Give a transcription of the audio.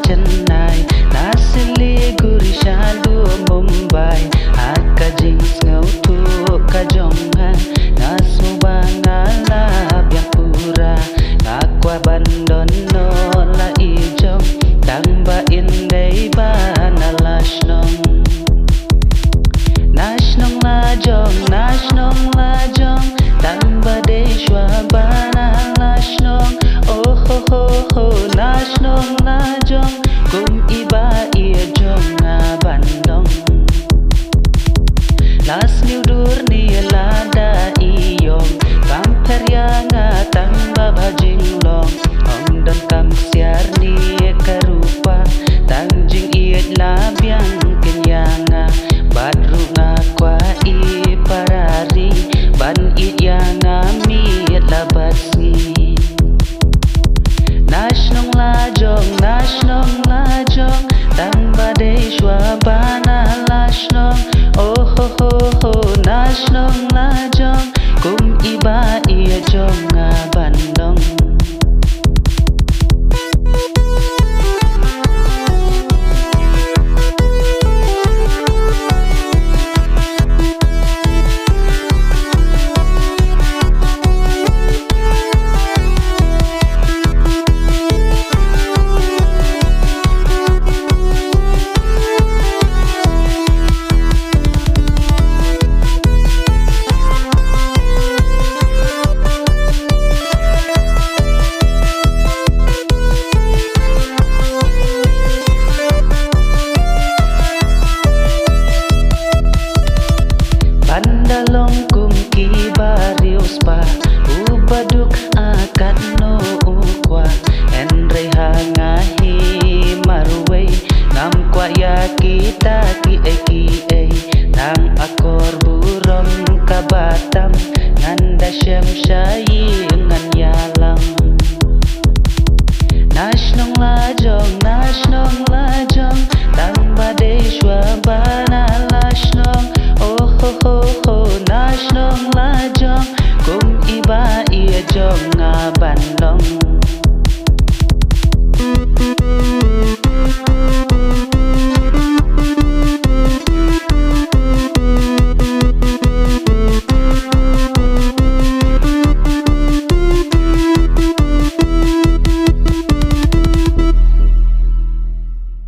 Chennai na Siliguri Shalua Mumbai Akajing ngau tu kajongha na Subangala Biapura Ngakwa Bandon no la ijong Tangba indai ba na lashnong Nashnong la jong Tangba deshwa ba na lashnong Oh ho ho ho Nashnong la jong Kum iba ia jong nga bandong Las niudur ni lada iyong Pamperya nga tangba bajinglong Ong dan kam siar ni karupa Tangjing iet labiang kenyanga Badru nga kwa i parari Ban it yang amit labat ngi Nashnong la jong Tangba deshwa bana lashnong Oh ho ho ho Nashnong la jong Kum iba ia jong nga bandong Bandalong kum kibarius pa Ubaduk akat no ukwa Enrei hangahi marway Ngam kwa ya kita ki e Nang akor burong kabatam Nganda syem syayi ngan yalang Nashnong la jong Tangba deshwa bana lashnong Oh ho ho ho Nashnong la jong Kum iba ia jong nga bandong